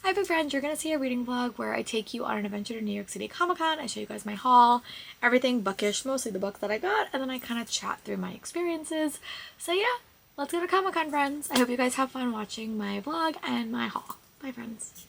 Hi big friends, you're gonna see a reading vlog where I take you on an adventure to New York City Comic-Con. I show you guys my haul, everything bookish, mostly the books that I got, and then I kind of chat through my experiences. So yeah, let's go to Comic-Con, friends. I hope you guys have fun watching my vlog and my haul. Bye friends.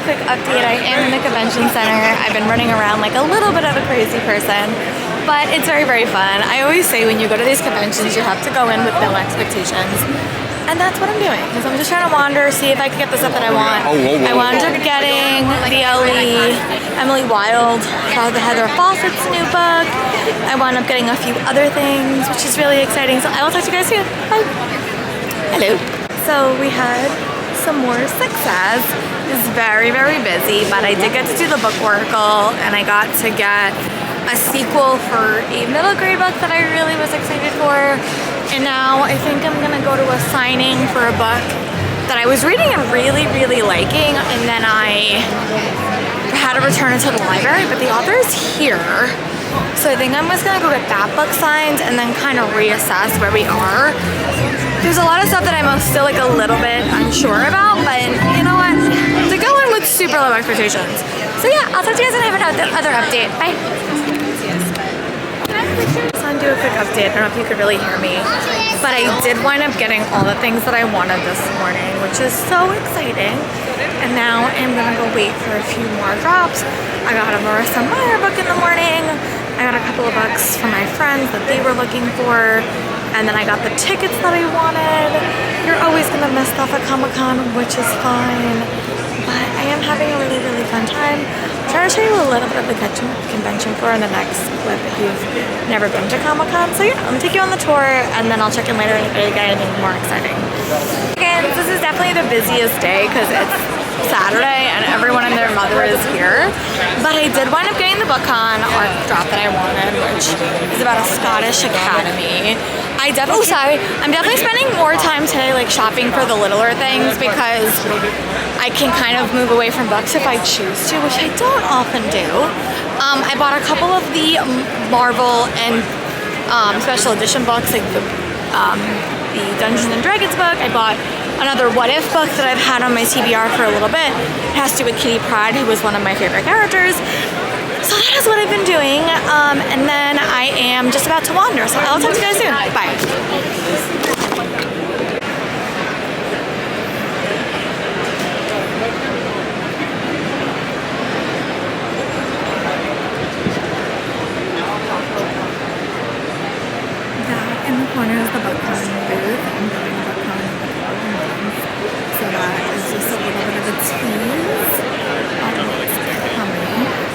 Quick update. I am in the convention center. I've been running around like a little bit of a crazy person, but it's very, very fun. I always say when you go to these conventions, you have to go in with no expectations. And that's what I'm doing, because I'm just trying to wander, see if I can get the stuff that I want. I wound up getting the Emily Wilde, the Heather Fawcett's new book. I wound up getting a few other things, which is really exciting. So I will talk to you guys soon. Bye. Hello. So we had some more success. It's very, very busy, but I did get to do the book oracle, and I got to get a sequel for a middle grade book that I really was excited for. And now I think I'm gonna go to a signing for a book that I was reading and really, really liking, and then I had to return it to the library, but the author is here. So I think I'm just gonna go get that book signed and then kind of reassess where we are. There's a lot of stuff that I'm still like a little bit unsure about, but you know what? To go in with super low expectations. So yeah, I'll talk to you guys when I have another update. Bye. Just want to do a quick update. I don't know if you could really hear me, but I did wind up getting all the things that I wanted this morning, which is so exciting. And now I'm gonna go wait for a few more drops. I got a Marissa Meyer book in the morning. I got a couple of books from my friends that they were looking for. And then I got the tickets that I wanted. You're always gonna miss stuff at Comic-Con, which is fine. But I am having a really, really fun time. I'm trying to show you a little bit of the convention floor in the next clip if you've never been to Comic-Con. So yeah, I'm gonna take you on the tour, and then I'll check in later if I get anything more exciting. Again, this is definitely the busiest day because it's Saturday and everyone and their mother is here. But I did wind up getting the BookCon art drop that I wanted, which is about a Scottish academy. I'm definitely spending more time today like shopping for the littler things because I can kind of move away from books if I choose to, which I don't often do. I bought a couple of the Marvel and special edition books, like the Dungeons and Dragons book. I bought another What If book that I've had on my TBR for a little bit. It has to do with Kitty Pryde, who was one of my favorite characters. So that is what I've been doing, and then I am just about to wander, so I'll talk to you guys soon. Bye. That in the corner is the BookCon booth. I'm doing BookCon in a couple of months, so that is just a little bit of a tease on what's coming.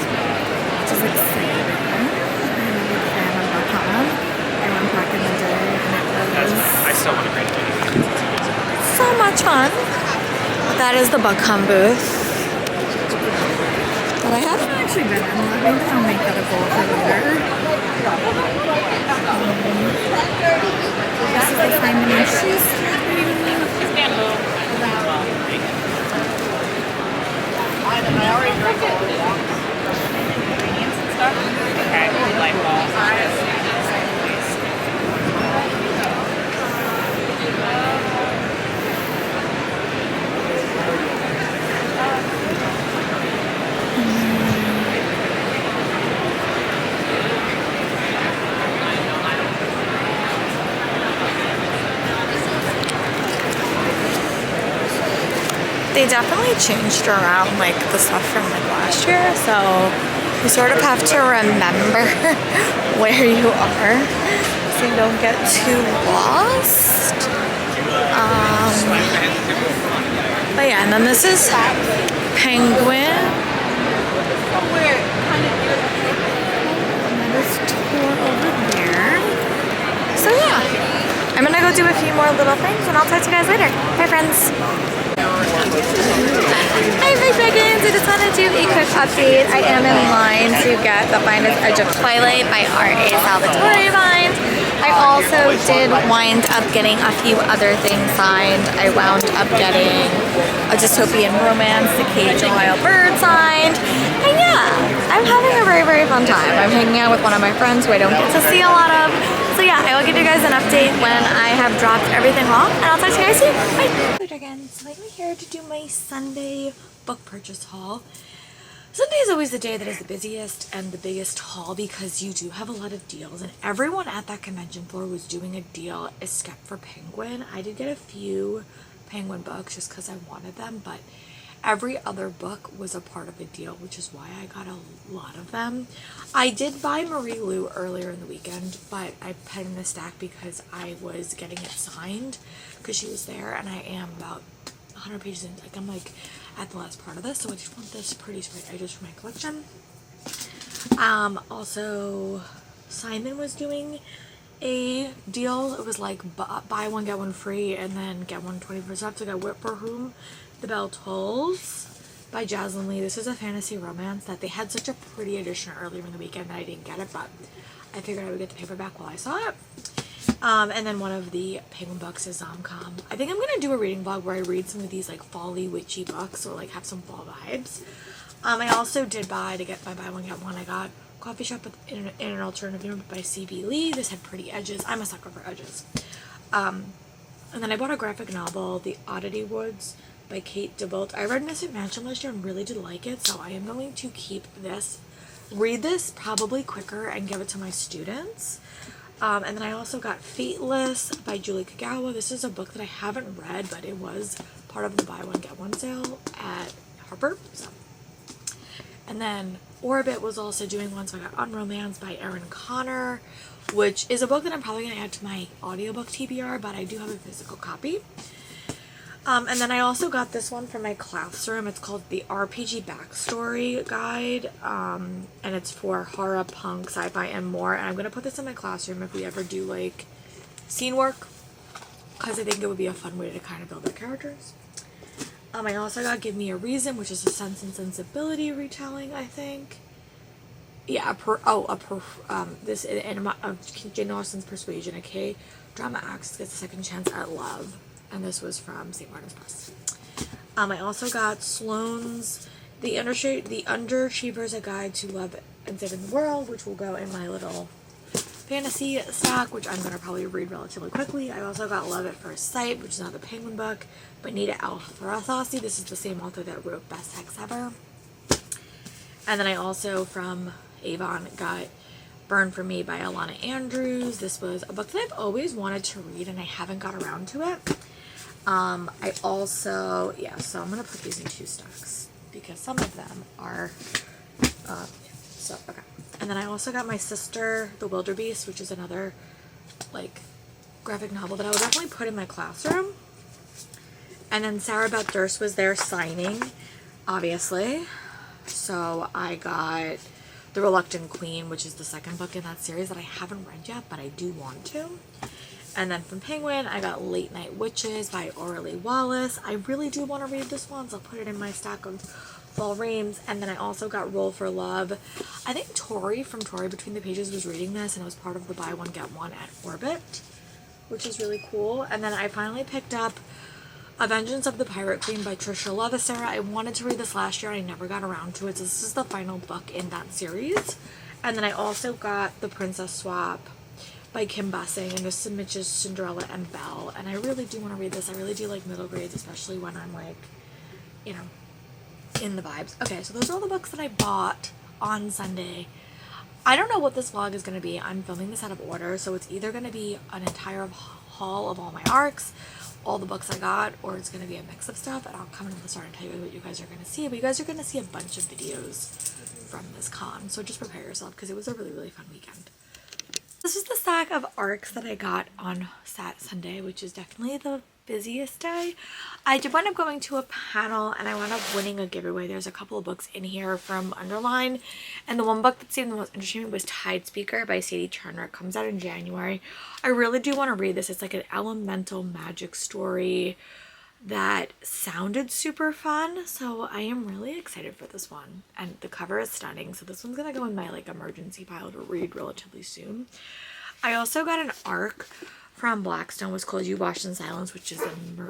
Which is exciting. I'm a big fan of BookCon. I went back in the day and it was I still want to read it. so much fun. That is the BookCon booth that I haven't actually been in. Maybe I'll make that a goal for later. This is the Simon & Schuster. Okay, light bulb. They definitely changed around like the stuff from like last year, so you sort of have to remember where you are so you don't get too lost. But yeah, and then this is Penguin. And this tour over there. So yeah, I'm gonna go do a few more little things and I'll talk to you guys later. Bye friends. Hi, my dragons! so just want to do a quick update. I am in line to get The Finest Edge of Twilight by R.A. Salvatore signed. I also did wind up getting a few other things signed. I wound up getting A Dystopian Romance, The Cage and Wild Bird signed. And yeah, I'm having a very, very fun time. I'm hanging out with one of my friends who I don't get to see a lot of. So yeah, I will give you guys an update when I have dropped everything off, and I'll talk to you guys soon. Bye! Again, so I'm here to do my Sunday book purchase haul. Sunday is always the day that is the busiest and the biggest haul because you do have a lot of deals, and everyone at that convention floor was doing a deal except for Penguin. I did get a few Penguin books just because I wanted them, but every other book was a part of a deal, which is why I got a lot of them. I did buy Marie Lu earlier in the weekend, but I put it in the stack because I was getting it signed because she was there, and I am about 100 pages in. Like, I'm like at the last part of this, so I just want this pretty straight edges for my collection. Also, Simon was doing a deal. It was like buy one get one free and then get one 20% off. So I got Whip for Whom the Bell Tolls by Jaslyn Lee. This is a fantasy romance that they had such a pretty edition earlier in the weekend that I didn't get it, but I figured I would get the paperback while I saw it. And then one of the Penguin books is Zomcom. I think I'm gonna do a reading vlog where I read some of these like fall-y witchy books or like have some fall vibes. I also did buy, to get my buy one get one, I got Coffee Shop in an Alternative Neighborhood by C.B. Lee. This had pretty edges. I'm a sucker for edges. And then I bought a graphic novel, The Oddity Woods by Kate DeVolt. I read Mystic Mansion last year and really did like it, so I am going to keep this, read this probably quicker, and give it to my students. And then I also got Fateless by Julie Kagawa. This is a book that I haven't read, but it was part of the buy one get one sale at Harper. So. And then Orbit was also doing one, so I got Unromance by Erin Connor, which is a book that I'm probably going to add to my audiobook TBR, but I do have a physical copy. And then I also got this one from my classroom. It's called the RPG Backstory Guide, and it's for horror, punk, sci-fi, and more. And I'm going to put this in my classroom if we ever do, like, scene work, because I think it would be a fun way to kind of build our characters. I also got Give Me a Reason, which is a Sense and Sensibility retelling, I think. Yeah, this of Jane Austen's Persuasion, a K-drama actress gets a second chance at love. And this was from St. Martin's Press. I also got Sloane's The Underachievers, A Guide to Love and Saving the World, which will go in my little fantasy stack, which I'm going to probably read relatively quickly. I also got Love at First Sight, which is another Penguin book by Nita Alfarasasi. This is the same author that wrote Best Sex Ever. And then I also, from Avon, got Burn for Me by Alana Andrews. This was a book that I've always wanted to read, and I haven't got around to it. I also, yeah, so I'm going to put these in two stacks because some of them are, okay. And then I also got my sister, The Wildebeest, which is another, like, graphic novel that I would definitely put in my classroom. And then Sarah Beth Durst was there signing, obviously. So I got The Reluctant Queen, which is the second book in that series that I haven't read yet, but I do want to. And then from Penguin, I got Late Night Witches by Aurelie Wallace. I really do want to read this one, so I'll put it in my stack of fall reams. And then I also got Roll for Love. I think Tori from Tori Between the Pages was reading this, and it was part of the buy one get one at Orbit, which is really cool. And then I finally picked up A Vengeance of the Pirate Queen by Trisha Levasseur. I wanted to read this last year, I never got around to it, so this is the final book in that series. And then I also got The Princess Swap by Kim Bussing, and this is Cinderella and Belle, and I really do want to read this. I really do like middle grades, especially when I'm like, you know, in the vibes. Okay, so those are all the books that I bought on Sunday. I don't know what this vlog is going to be. I'm filming this out of order, so it's either going to be an entire haul of all my arcs, all the books I got, or it's going to be a mix of stuff, and I'll come in at the start and tell you what you guys are going to see. But you guys are going to see a bunch of videos from this con, so just prepare yourself because it was a really, really fun weekend. This is the stack of arcs that I got on Sunday, which is definitely the busiest day. I did wind up going to a panel, and I wound up winning a giveaway. There's a couple of books in here from Underline, and the one book that seemed the most interesting was Tide Speaker by Sadie Turner. It comes out in January. I really do want to read this. It's like an elemental magic story. that sounded super fun, so I am really excited for this one, and the cover is stunning, so this one's gonna go in my like emergency pile to read relatively soon. I also got an ARC from Blackstone, was called You Watched in Silence, which is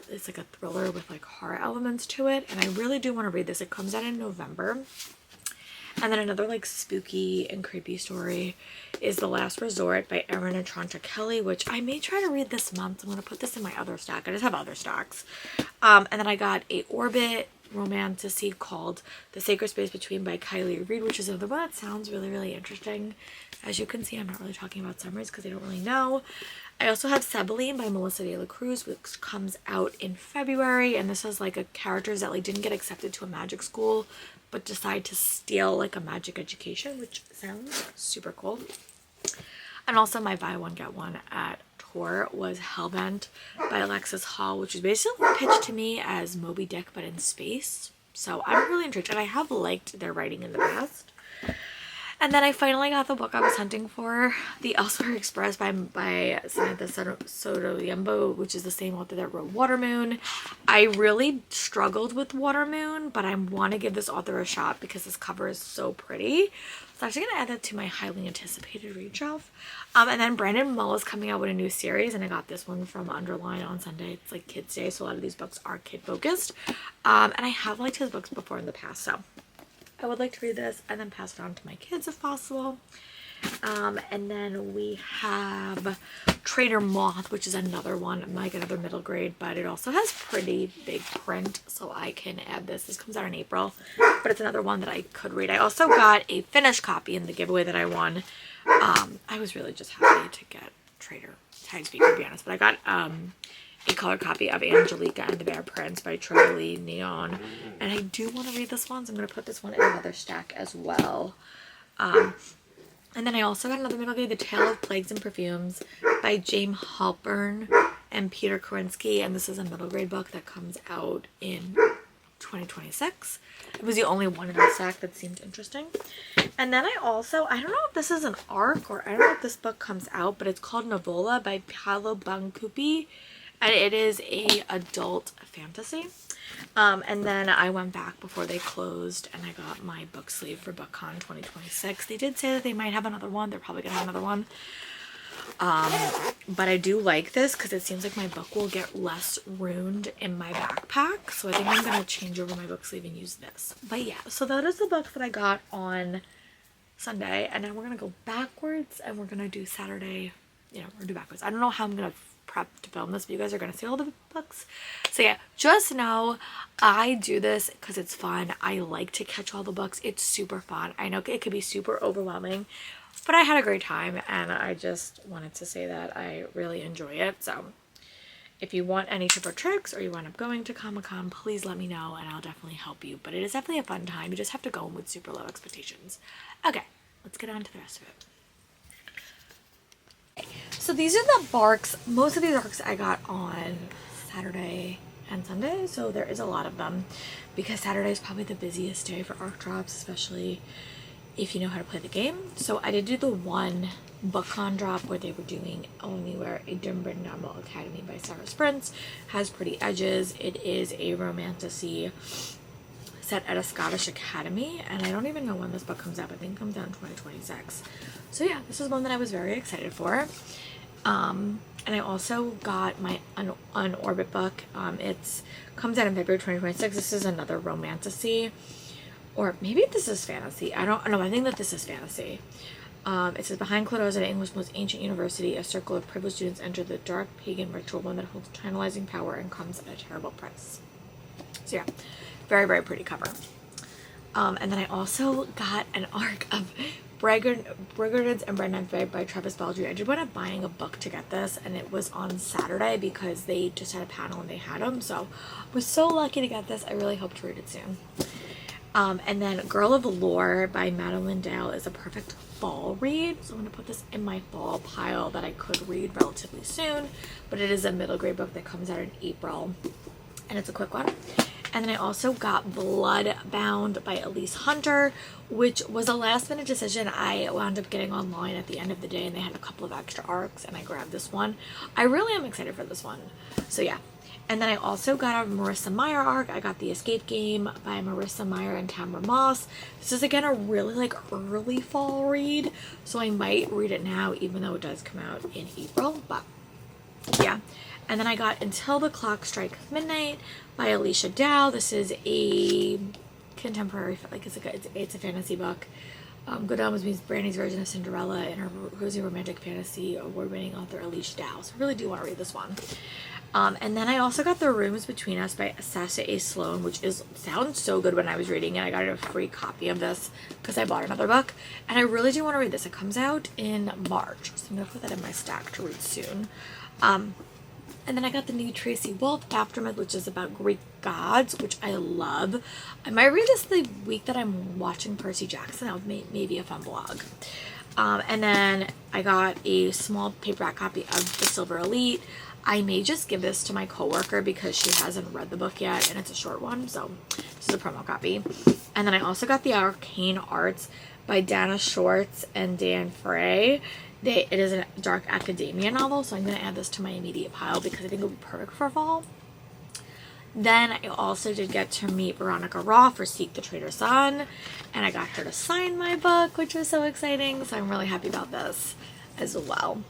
it's like a thriller with like horror elements to it, and I really do want to read this. It comes out in November. And then another like spooky and creepy story is The Last Resort by Erin and Tronta Kelly, which I may try to read this month. I'm going to put this in my other stack. I just have other stacks. And then I got a Orbit romantasy called The Sacred Space Between by Kylie Reed, which is another one that sounds really, really interesting. As you can see, I'm not really talking about summaries because I don't really know. I also have Ceboline by Melissa De La Cruz, which comes out in February, and this is like a characters that like didn't get accepted to a magic school but decide to steal like a magic education, which sounds super cool. And also my buy one get one at Tor was Hellbent by Alexis Hall, which is basically pitched to me as Moby Dick but in space. So I'm really intrigued, and I have liked their writing in the past. And then I finally got the book I was hunting for, The Elsewhere Express by Samantha Sotoyembo, which is the same author that wrote Watermoon. I really struggled with Watermoon, but I want to give this author a shot because this cover is so pretty. So I'm actually going to add that to my highly anticipated read shelf. And then Brandon Mull is coming out with a new series, and I got this one from Underline on Sunday. It's like Kids Day, so a lot of these books are kid focused. And I have liked his books before in the past, so I would like to read this and then pass it on to my kids if possible. And then we have Trader Moth, which is another one, like another middle grade, but it also has pretty big print, so I can add this. This comes out in April, but it's another one that I could read. I also got a finished copy in the giveaway that I won. I was really just happy to get Trader Tag Speak, to be honest, but I got a color copy of Angelica and the Bear Prince by Charlie Neon, and I do want to read this one, so I'm going to put this one in another stack as well. And then I also got another middle grade, The Tale of Plagues and Perfumes by James Halpern and Peter Korinsky, and this is a middle grade book that comes out in 2026. It was the only one in the stack that seemed interesting. And then I don't know if this is an ARC or I don't know if this book comes out, but it's called Novola by Paolo Bancupi, and it is a adult fantasy. And then I went back before they closed and I got my book sleeve for BookCon 2026. They did say that they might have another one. They're probably gonna have another one. But I do like this because it seems like my book will get less ruined in my backpack. So I think I'm gonna change over my book sleeve and use this. But yeah, so that is the book that I got on Sunday, and then we're gonna go backwards and we're gonna do Saturday. We're gonna do backwards. I don't know how I'm gonna prep to film this, but you guys are gonna see all the books. So yeah, just know I do this because it's fun. I like to catch all the books. It's super fun. I know it could be super overwhelming, but I had a great time, and I just wanted to say that I really enjoy it. So if you want any tip or tricks, or you wind up going to Comic-Con, please let me know and I'll definitely help you. But it is definitely a fun time. You just have to go in with super low expectations. Okay, let's get on to the rest of it. So these are the barks. Most of these arcs I got on Saturday and Sunday, so there is a lot of them because Saturday is probably the busiest day for arc drops, especially if you know how to play the game. So I did do the one BookCon drop where they were doing Only Where a Dim Brindamble Academy by Sarah Sprints. Has pretty edges. It is a romantasy set at a Scottish academy, and I don't even know when this book comes out. I think it comes out in 2026. So yeah, this is one that I was very excited for. And I also got my Orbit book. It comes out in February 2026. This is another romantasy, or maybe this is fantasy. I don't know. I think that this is fantasy. It says, behind closed doors at England's most ancient university, a circle of privileged students enter the dark pagan ritual, one that holds tantalizing power and comes at a terrible price. So yeah, very, very pretty cover. And then I also got an arc of Brigadiers and Brendan Fig by Travis Baldry. I did wind up buying a book to get this, and it was on Saturday because they just had a panel and they had them. So I was so lucky to get this. I really hope to read it soon. And then Girl of Lore by Madeline Dale is a perfect fall read. So I'm going to put this in my fall pile that I could read relatively soon. But it is a middle grade book that comes out in April. And it's a quick one. And then I also got Bloodbound by Elise Hunter, which was a last minute decision. I wound up getting online at the end of the day, and they had a couple of extra arcs, and I grabbed this one. I really am excited for this one. So yeah. And then I also got a Marissa Meyer arc. I got The Escape Game by Marissa Meyer and Tamara Moss. This is again a really like early fall read, so I might read it now even though it does come out in April, but yeah. And then I got Until the Clock Strikes Midnight by Alicia Dow. This is a contemporary, like it's a fantasy book. Good Omens means Brandy's version of Cinderella and her cozy romantic fantasy award-winning author Alicia Dow. So I really do want to read this one. And then I also got The Rooms Between Us by Sasha A. Sloan, which sounds so good when I was reading it. I got a free copy of this because I bought another book. And I really do want to read this. It comes out in March, so I'm going to put that in my stack to read soon. And then I got the new Tracy Wolf Aftermath, which is about Greek gods, which I love. I might read this the week that I'm watching Percy Jackson. That would maybe a fun vlog. And then I got a small paperback copy of The Silver Elite. I may just give this to my coworker because she hasn't read the book yet, and it's a short one, so this is a promo copy. And then I also got The Arcane Arts by Dana Schwartz and Dan Frey. It is a dark academia novel, so I'm going to add this to my immediate pile because I think it'll be perfect for fall. Then I also did get to meet Veronica Roth for Seek the Traitor Son, and I got her to sign my book, which was so exciting, so I'm really happy about this as well.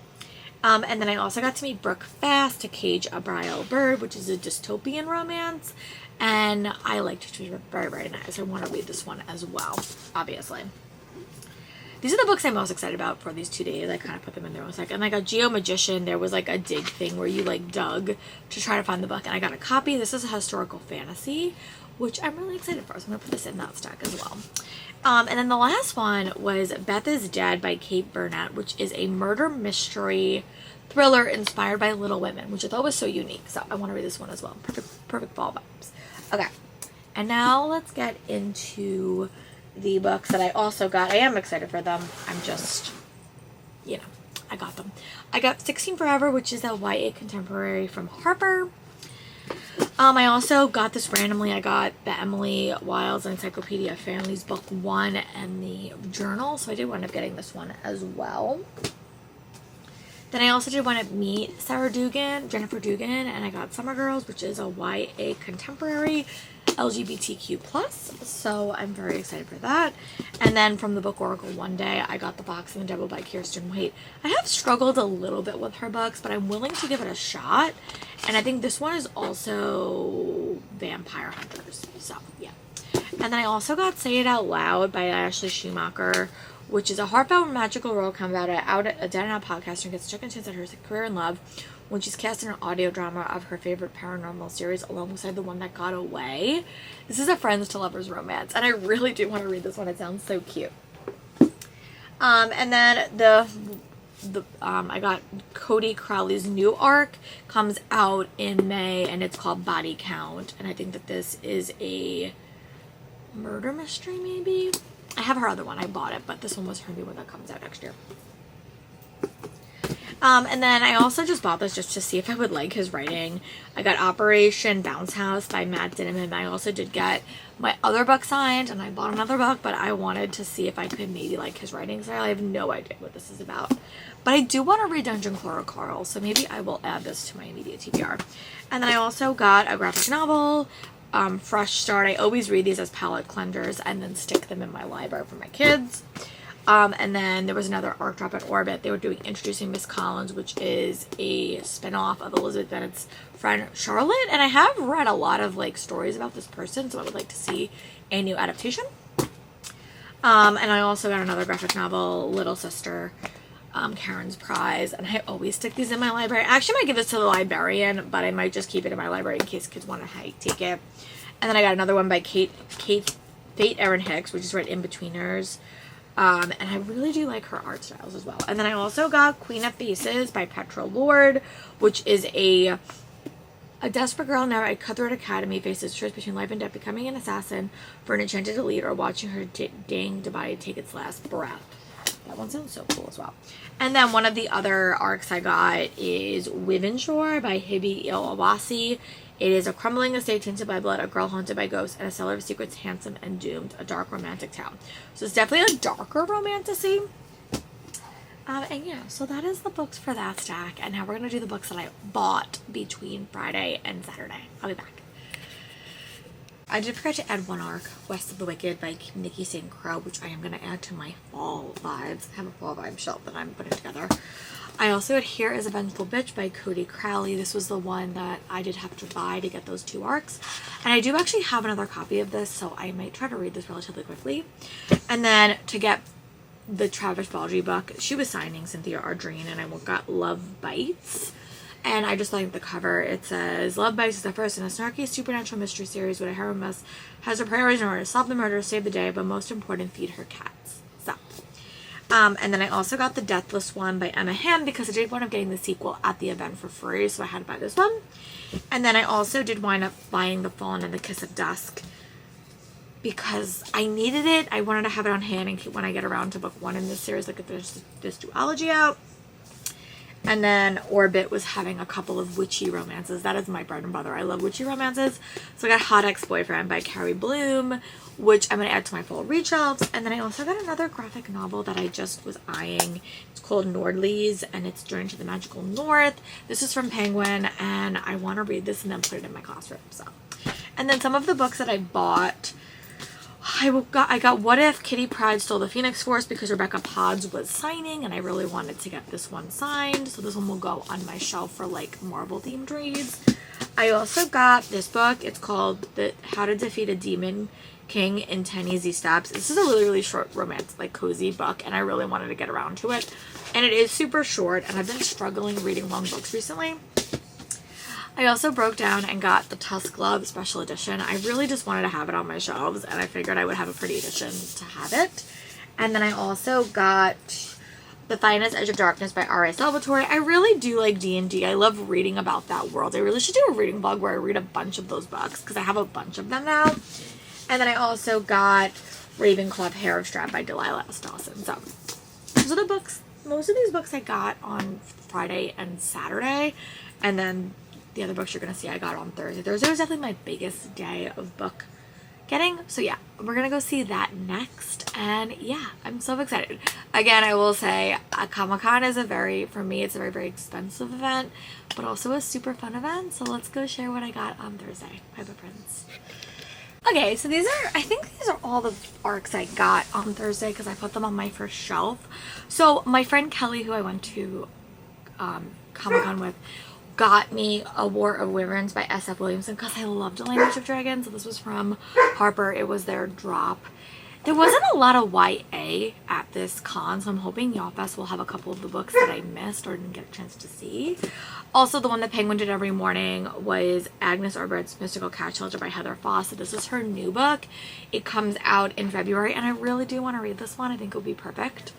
And then I also got to meet Brooke Fast to Cage a Bridal Bird, which is a dystopian romance, and I liked it. It was very, very nice. I want to read this one as well, obviously. These are the books I'm most excited about for these 2 days. I kind of put them in their own sec. And I got Geo Magician. There was like a dig thing where you like dug to try to find the book. And I got a copy. This is a historical fantasy, which I'm really excited for. So I'm going to put this in that stack as well. And then the last one was Beth is Dead by Kate Burnett, which is a murder mystery thriller inspired by Little Women, which I thought was so unique. So I want to read this one as well. Perfect fall vibes. Okay. And now let's get into the books that I also got. I am excited for them. I'm just, you know, I got them. I got 16 Forever, which is a YA contemporary from Harper. I also got this randomly. I got the Emily Wilds Encyclopedia of Families book 1 and the journal, so I did wind up getting this one as well. Then I also did want to meet Jennifer Dugan, and I got Summer Girls, which is a YA contemporary LGBTQ+, so I'm very excited for that. And then from the book Oracle One Day, I got The Box and the Devil by Kirsten Waite. I have struggled a little bit with her books, but I'm willing to give it a shot. And I think this one is also Vampire Hunters, so yeah. And then I also got Say It Out Loud by Ashley Schumacher, which is a heartfelt magical rom-com about a dead-and-out podcaster who gets second chance at her career in love when she's cast in an audio drama of her favorite paranormal series alongside the one that got away. This is a friends to lovers romance, and I really do want to read this one. It sounds so cute. And then I got Cody Crowley's new arc, comes out in May, and it's called Body Count, and I think that this is a murder mystery, maybe? I have her other one. I bought it, but this one was her new one that comes out next year. And then I also just bought this just to see if I would like his writing. I got Operation Bounce House by Matt Dinniman. I also did get my other book signed, and I bought another book, but I wanted to see if I could maybe like his writing style. I have no idea what this is about. But I do want to read Dungeon Crawler Carl, so maybe I will add this to my immediate TBR. And then I also got a graphic novel, Fresh Start. I always read these as palette cleansers and then stick them in my library for my kids. And then there was another arc drop at Orbit. They were doing Introducing Miss Collins, which is a spinoff of Elizabeth Bennet's friend Charlotte. And I have read a lot of like stories about this person, so I would like to see a new adaptation. And I also got another graphic novel, Little Sister, Karen's Prize. And I always stick these in my library. I actually might give this to the librarian, but I might just keep it in my library in case kids want to take it. And then I got another one by Fate Erin Hicks, which is right in betweeners. And I really do like her art styles as well. And then I also got Queen of Faces by Petra Lord, which is a desperate girl now at Cutthroat Academy faces choice between life and death, becoming an assassin for an enchanted elite, or watching her dang Dubai take its last breath. That one sounds so cool as well. And then one of the other arcs I got is Wyvenshore by Hibi Iwawasi. It is a crumbling estate tainted by blood, a girl haunted by ghosts, and a seller of secrets handsome and doomed, a dark romantic town. So it's definitely a darker romantasy. And yeah, so that is the books for that stack. And now we're going to do the books that I bought between Friday and Saturday. I'll be back. I did forget to add one arc, West of the Wicked by Nikki St. Crow, which I am going to add to my fall vibes. I have a fall vibe shelf that I'm putting together. I also had Here is a Vengeful Bitch by Cody Crowley. This was the one that I did have to buy to get those 2 arcs. And I do actually have another copy of this, so I might try to read this relatively quickly. And then to get the Travis Baldry book, she was signing Cynthia Ardreen, and I got Love Bites. And I just like the cover. It says, Love Bites is the first in a snarky supernatural mystery series where a heroine has her priorities in order to solve the murder, save the day, but most important, feed her cats. So, and then I also got the Deathless one by Emma Hamm because I did wind up getting the sequel at the event for free, so I had to buy this one. And then I also did wind up buying The Fallen and the Kiss of Dusk because I needed it. I wanted to have it on hand in case when I get around to book 1 in this series, I could finish this duology out. And then Orbit was having a couple of witchy romances. That is my bread and butter. I love witchy romances. So I got Hot Ex-Boyfriend by Carrie Bloom, which I'm going to add to my fall read shelves. And then I also got another graphic novel that I just was eyeing. It's called Nordlies, and it's Journey to the Magical North. This is from Penguin, and I want to read this and then put it in my classroom. So, and then some of the books that I bought, I got What If Kitty Pryde Stole the Phoenix Force because Rebecca Pods was signing, and I really wanted to get this one signed, so this one will go on my shelf for like Marvel themed reads. I also got this book. It's called How to Defeat a Demon King in 10 Easy Steps. This is a really short romance, like cozy book, and I really wanted to get around to it, and it is super short, and I've been struggling reading long books recently. I also broke down and got the Tusk Love special edition. I really just wanted to have it on my shelves, and I figured I would have a pretty edition to have it. And then I also got The Finest Edge of Darkness by R.A. Salvatore. I really do like D&D. I love reading about that world. I really should do a reading vlog where I read a bunch of those books because I have a bunch of them now. And then I also got Ravenclaw Hair of Strahd by Delilah S. Dawson. So those are the books. Most of these books I got on Friday and Saturday, and then the other books you're going to see I got on Thursday. Thursday was definitely my biggest day of book getting. So yeah, we're going to go see that next. And yeah, I'm so excited. Again, I will say Comic-Con is for me, it's a very expensive event, but also a super fun event. So let's go share what I got on Thursday. Bye, Prince. Okay, so I think these are all the arcs I got on Thursday because I put them on my first shelf. So my friend Kelly, who I went to Comic-Con with, got me A War of Wyverns by S.F. Williamson because I loved The Language of Dragons. So this was from Harper. It was their drop. There wasn't a lot of YA at this con, so I'm hoping YALLFest will have a couple of the books that I missed or didn't get a chance to see. Also, the one that Penguin did every morning was Agnes Orbert's Mystical Cat Shelter by Heather Foss. So this is her new book. It comes out in February, and I really do want to read this one. I think it would be perfect.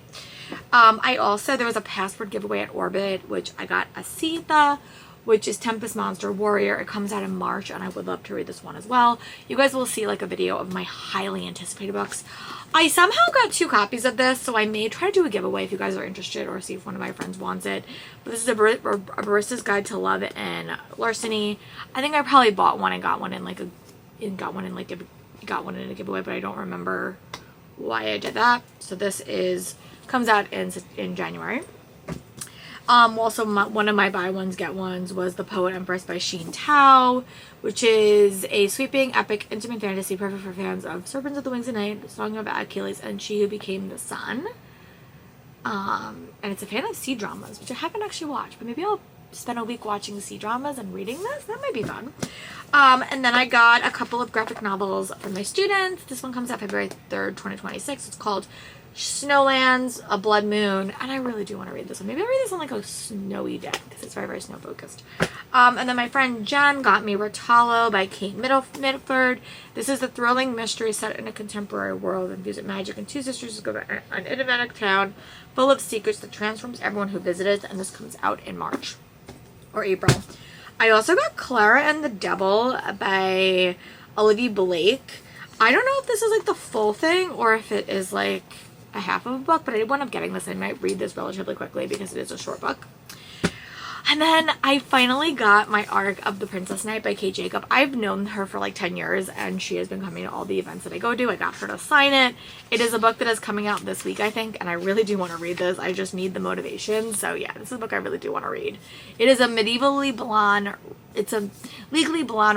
There was a password giveaway at Orbit, which I got Asitha, which is Tempest Monster Warrior. It comes out in March, and I would love to read this one as well. You guys will see like a video of my highly anticipated books. I somehow got 2 copies of this, so I may try to do a giveaway if you guys are interested or see if one of my friends wants it. But this is a Barista's Guide to Love and Larceny. I think I probably bought one and got one in a giveaway, but I don't remember why I did that. So this comes out in January. Also, one of my buy ones, get ones was The Poet Empress by Sheen Tao, which is a sweeping, epic, intimate fantasy perfect for fans of Serpents of the Wings of Night, Song of Achilles, and She Who Became the Sun. And it's a fan of C-dramas, which I haven't actually watched, but maybe I'll spend a week watching C-dramas and reading this. That might be fun. And then I got a couple of graphic novels from my students. This one comes out February 3rd, 2026. It's called Snowlands, A Blood Moon, and I really do want to read this one. Maybe I'll read this on like a snowy day because it's very snow focused. And then my friend Jen got me Rotalo by Kate Mitford. This is a thrilling mystery set in a contemporary world and views magic, and 2 sisters discover an enigmatic town full of secrets that transforms everyone who visits it, and this comes out in March or April. I also got Clara and the Devil by Olivia Blake. I don't know if this is like the full thing or if it is like a half of a book, but I did wind up getting this. I might read this relatively quickly because it is a short book. And then I finally got my arc of The Princess Knight by Kate Jacob. I've known her for like 10 years and she has been coming to all the events that I go to. I got her to sign it. It is a book that is coming out this week, I think, and I really do want to read this. I just need the motivation. So yeah, this is a book I really do want to read. It is a legally blonde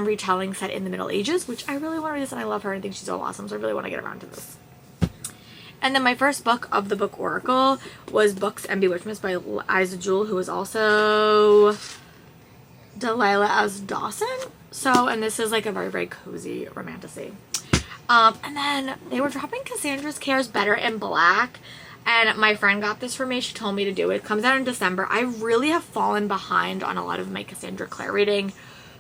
retelling set in the Middle Ages, which I really want to read this, and I love her and I think she's so awesome, so I really want to get around to this. And then my first book of the book Oracle was Books and Bewitchments by Isa Jewell, who is also Delilah as Dawson. So, and this is like a very, very cozy romantasy. And then they were dropping Cassandra's Cares Better in Black. And my friend got this for me. She told me to do it. It comes out in December. I really have fallen behind on a lot of my Cassandra Clare reading.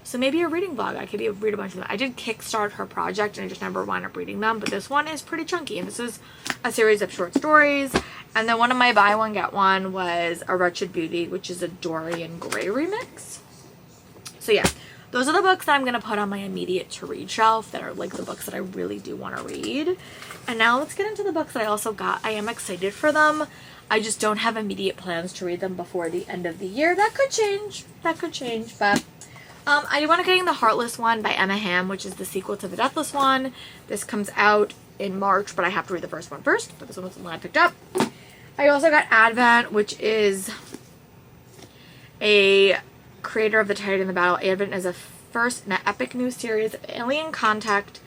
So maybe a reading vlog. I could read a bunch of them. I did kickstart her project and I just never wound up reading them. But this one is pretty chunky. And this is a series of short stories. And then one of my buy one get one was A Wretched Beauty, which is a Dorian Gray remix. So yeah, those are the books that I'm going to put on my immediate to read shelf that are like the books that I really do want to read. And now let's get into the books that I also got. I am excited for them. I just don't have immediate plans to read them before the end of the year. That could change. That could change. But I do want to get in The Heartless one by Emma Hamm, which is the sequel to the Deathless one. This comes out in March, but I have to read the first one first. But this one was the one I picked up. I also got Advent, which is a creator of The Titan in the Battle. Advent is a first in an epic new series of alien contact.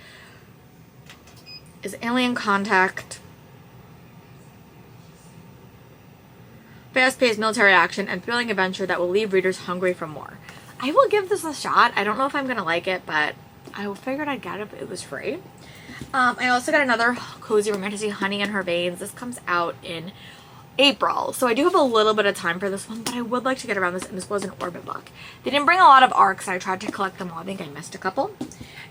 Fast-paced military action and thrilling adventure that will leave readers hungry for more. I will give this a shot. I don't know if I'm going to like it, but I figured I'd get it if it was free. I also got another cozy romantasy, Honey in Her Veins. This comes out in April, so I do have a little bit of time for this one, but I would like to get around this, and this was an Orbit book. They didn't bring a lot of arcs. I tried to collect them all. I think I missed a couple.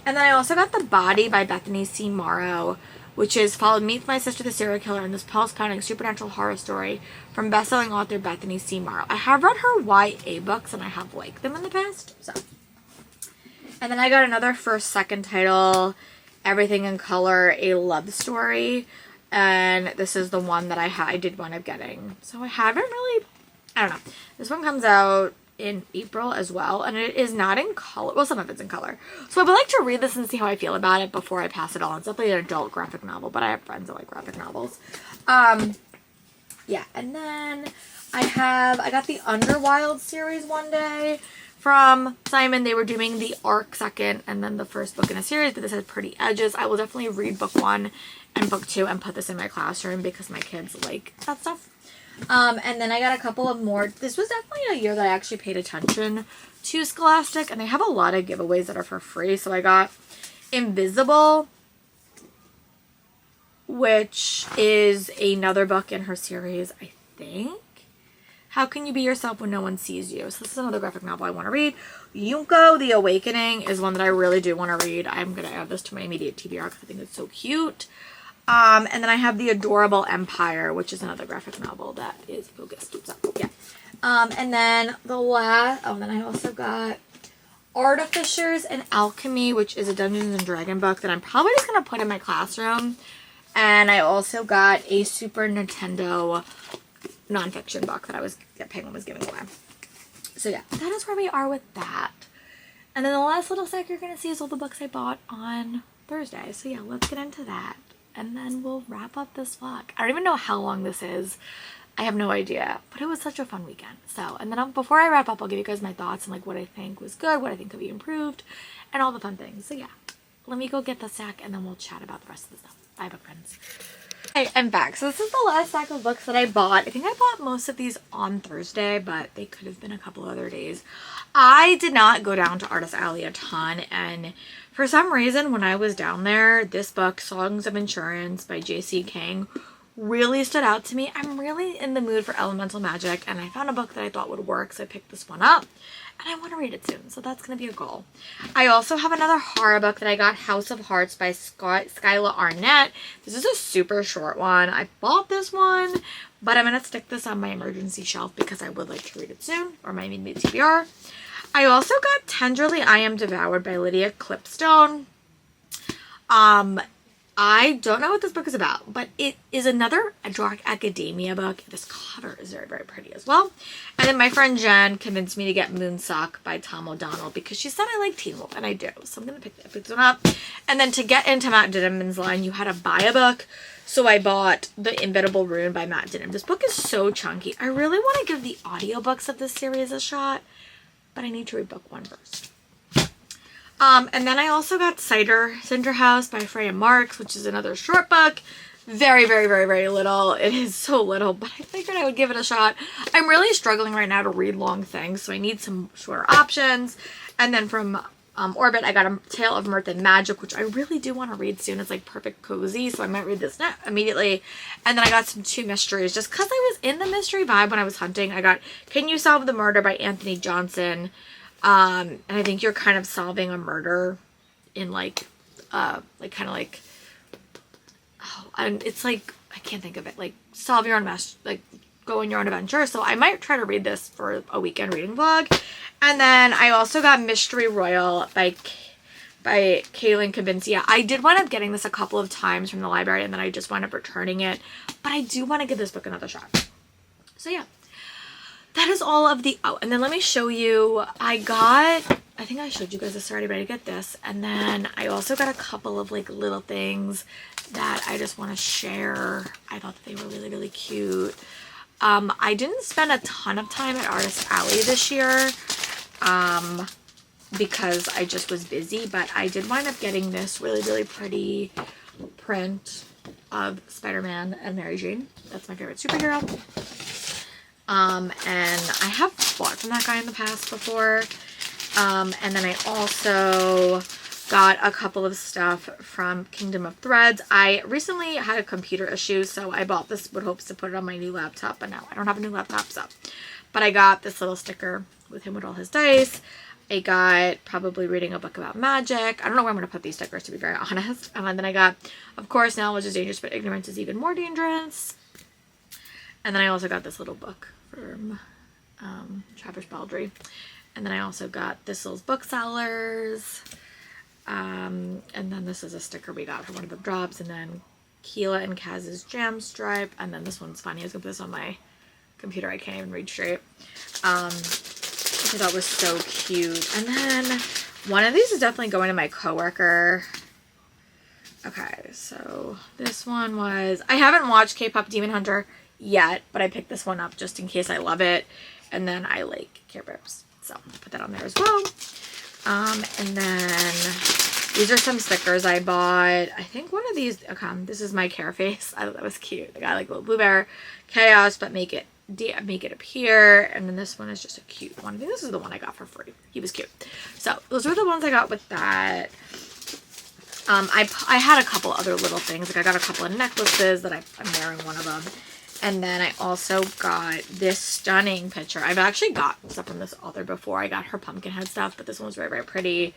And then I also got The Body by Bethany C. Morrow, which is followed Meet My Sister the Serial Killer in this pulse-pounding supernatural horror story from best-selling author Bethany C. Morrow. I have read her YA books, and I have liked them in the past, so. And then I got another second title, Everything in Color, A Love Story. And this is the one that I did wind up getting. So I haven't really, I don't know. This one comes out in April as well. And it is not in color. Well, some of it's in color. So I would like to read this and see how I feel about it before I pass it on. It's definitely an adult graphic novel, but I have friends that like graphic novels. Yeah, and then I got the Underwild series one day from Simon. They were doing the arc second and then the first book in a series, but this has pretty edges. I will definitely read book 1 and book 2 and put this in my classroom because my kids like that stuff. And then I got a couple of more. This was definitely a year that I actually paid attention to Scholastic, and they have a lot of giveaways that are for free. So I got Invisible, which is another book in her series, I think. How Can You Be Yourself When No One Sees You? So this is another graphic novel I want to read. Yunko, The Awakening is one that I really do want to read. I'm going to add this to my immediate TBR because I think it's so cute. And then I have The Adorable Empire, which is another graphic novel that is focused. So, yeah. And then then I also got Artificers and Alchemy, which is a Dungeons and Dragons book that I'm probably just going to put in my classroom. And I also got a Super Nintendo nonfiction book that Penguin was giving away. So yeah, that is where we are with that. And then the last little sack you're going to see is all the books I bought on Thursday. So yeah, let's get into that. And then we'll wrap up this vlog. I don't even know how long this is. I have no idea. But it was such a fun weekend. So, and then before I wrap up, I'll give you guys my thoughts on like what I think was good, what I think could be improved, and all the fun things. So yeah, let me go get the sack and then we'll chat about the rest of the stuff. Bye, book friends. Hey, I'm back. So this is the last stack of books that I bought. I think I bought most of these on Thursday, but they could have been a couple other days. I did not go down to Artist Alley a ton, and for some reason when I was down there, this book, Songs of Insurance by J.C. King, really stood out to me. I'm really in the mood for elemental magic, and I found a book that I thought would work, so I picked this one up. And I want to read it soon, so that's going to be a goal. I also have another horror book that I got, House of Hearts by Skyla Arnett. This is a super short one. I bought this one, but I'm going to stick this on my emergency shelf because I would like to read it soon, or my immediate TBR. I also got Tenderly I Am Devoured by Lydia Clipstone. I don't know what this book is about, but it is another dark academia book. This cover is very, very pretty as well. And then my friend Jen convinced me to get Moonsock by Tom O'Donnell because she said I like Teen Wolf, and I do. So I'm going to pick this one up. And then to get into Matt Dinniman's line, you had to buy a book. So I bought The Inevitable Ruin by Matt Dinniman. This book is so chunky. I really want to give the audiobooks of this series a shot, but I need to read book 1 first. And then I also got Cinder House by Freya Marks, which is another short book. Very, very, very, very little. It is so little, but I figured I would give it a shot. I'm really struggling right now to read long things, so I need some shorter options. And then from Orbit, I got A Tale of Mirth and Magic, which I really do want to read soon. It's like perfect cozy, so I might read this now immediately. And then I got some 2 mysteries, just because I was in the mystery vibe when I was hunting. I got Can You Solve the Murder by Anthony Johnson. And I think you're kind of solving a murder in and it's like, I can't think of it, like solve your own mess, like go on your own adventure. So I might try to read this for a weekend reading vlog. And then I also got Mystery Royal by Kaylin Kabincia. I did wind up getting this a couple of times from the library, and then I just wound up returning it. But I do want to give this book another shot. So yeah. That is all of the, oh, and then let me show you, I think I showed you guys this already, but I get this. And then I also got a couple of like little things that I just want to share. I thought that they were really, really cute. I didn't spend a ton of time at Artist Alley this year because I just was busy, but I did wind up getting this really, really pretty print of Spider-Man and Mary Jane. That's my favorite superhero. And I have bought from that guy in the past before. And then I also got a couple of stuff from Kingdom of Threads. I recently had a computer issue, so I bought this with hopes to put it on my new laptop, but now I don't have a new laptop, so. But I got this little sticker with him with all his dice. I got Probably Reading a Book About Magic. I don't know where I'm going to put these stickers, to be very honest. And then I got, of course, Knowledge is Dangerous, but Ignorance is Even More Dangerous. And then I also got this little book from Travis Baldry. And then I also got Thistle's Booksellers. And then this is a sticker we got from one of the drops. And then Keela and Kaz's Jam Stripe. And then this one's funny. I was going to put this on my computer. I can't even read straight. Which I thought was so cute. And then one of these is definitely going to my coworker. Okay, so this one was... I haven't watched K-Pop Demon Hunter yet, but I picked this one up just in case I love it. And then I like Care Bears, so I'll put that on there as well. And then these are some stickers I bought. I think one of these, okay, this is my Care Face. I thought that was cute. I got like Little Blue Bear, Chaos, but make it appear. And then this one is just a cute one. I think this is the one I got for free. He was cute. So those were the ones I got with that. I had a couple other little things. Like I got a couple of necklaces that I'm wearing one of them. And then I also got this stunning picture. I've actually got stuff from this author before. I got her Pumpkinhead stuff, but this one was very, very pretty.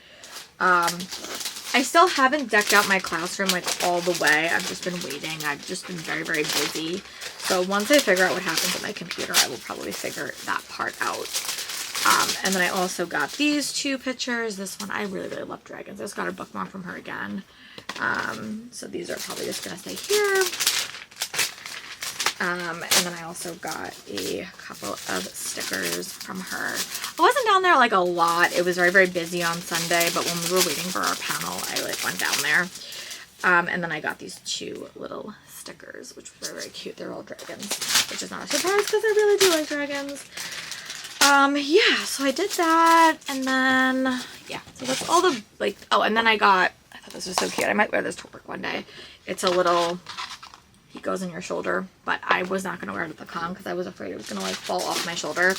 I still haven't decked out my classroom like all the way. I've just been waiting. I've just been very, very busy. So once I figure out what happens with my computer, I will probably figure that part out. And then I also got these 2 pictures. This one, I really, really love dragons. I just got a bookmark from her again. So these are probably just going to stay here. And then I also got a couple of stickers from her. I wasn't down there like a lot. It was very, very busy on Sunday, but when we were waiting for our panel, I like went down there. And then I got these 2 little stickers, which were very, very cute. They're all dragons, which is not a surprise because I really do like dragons. Yeah, so I did that, and then, yeah, so that's all the, like, oh, and then I thought this was so cute. I might wear this to work one day. It's a little... It goes in your shoulder, but I was not going to wear it at the con because I was afraid it was going to like fall off my shoulder.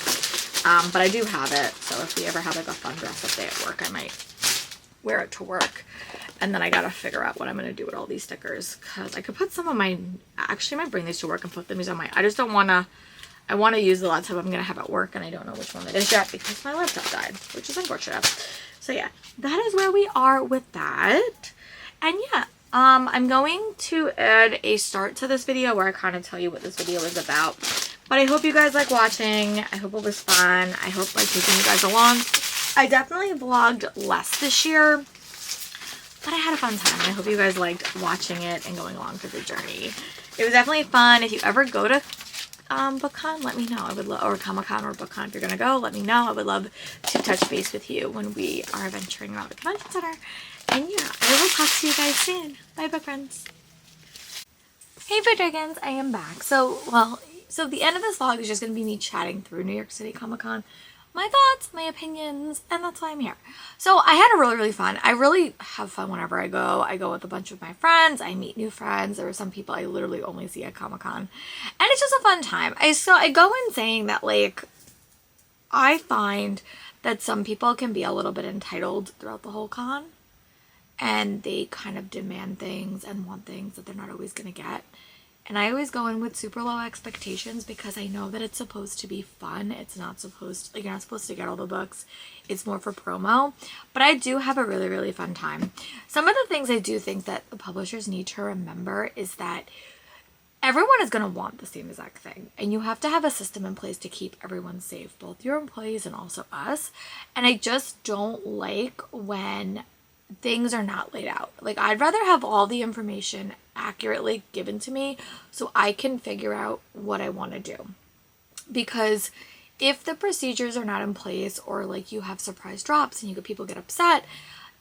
But I do have it, so if we ever have like a fun dress up day at work, I might wear it to work. And then I got to figure out what I'm going to do with all these stickers because I could put some of my, actually I might bring these to work and put them on my, I just don't want to, I want to use the laptop I'm going to have at work and I don't know which one it is yet because my laptop died, which is unfortunate. So yeah, that is where we are with that. And yeah. I'm going to add a start to this video where I kind of tell you what this video is about. But I hope you guys like watching. I hope it was fun. I hope like taking you guys along. I definitely vlogged less this year. But I had a fun time. I hope you guys liked watching it and going along for the journey. It was definitely fun. If you ever go to BookCon, let me know. I would love, or Comic-Con or BookCon, if you're gonna go, let me know. I would love to touch base with you when we are venturing around the convention center. And yeah, I will talk to you guys soon. Bye, book friends. Hey, Book Dragons, I am back. So the end of this vlog is just gonna be me chatting through New York City Comic-Con, my thoughts, my opinions, and that's why I'm here. So I had a really fun. I really have fun whenever I go. I go with a bunch of my friends. I meet new friends. There are some people I literally only see at Comic-Con. And it's just a fun time. I go in saying that, like, I find that some people can be a little bit entitled throughout the whole con. And they kind of demand things and want things that they're not always going to get. And I always go in with super low expectations because I know that it's supposed to be fun. It's not supposed, like, you're not supposed to get all the books. It's more for promo. But I do have a really fun time. Some of the things I do think that the publishers need to remember is that everyone is going to want the same exact thing. And you have to have a system in place to keep everyone safe, both your employees and also us. And I just don't like when things are not laid out. Like, I'd rather have all the information accurately given to me so I can figure out what I want to do. Because if the procedures are not in place, or like you have surprise drops and people get upset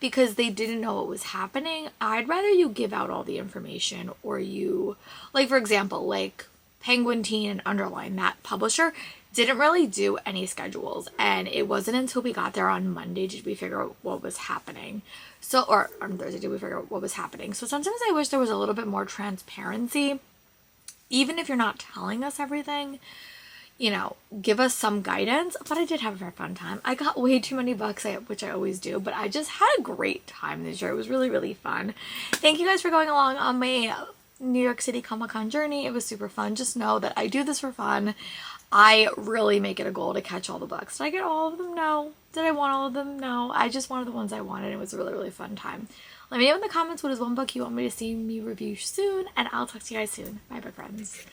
because they didn't know what was happening, I'd rather you give out all the information, or you, like, for example, like Penguin Teen and Underline, that publisher didn't really do any schedules, and it wasn't until we got there on Monday did we figure out what was happening. So, or on Thursday did we figure out what was happening. So sometimes I wish there was a little bit more transparency. Even if you're not telling us everything, you know, give us some guidance. But I did have a very fun time. I got way too many books, which I always do, but I just had a great time this year. It was really fun. Thank you guys for going along on my New York City Comic-Con journey. It was super fun. Just know that I do this for fun. I really make it a goal to catch all the books. Did I get all of them? No. Did I want all of them? No. I just wanted the ones I wanted. It was a really fun time. Let me know in the comments what is one book you want me to see me review soon, and I'll talk to you guys soon. Bye, friends.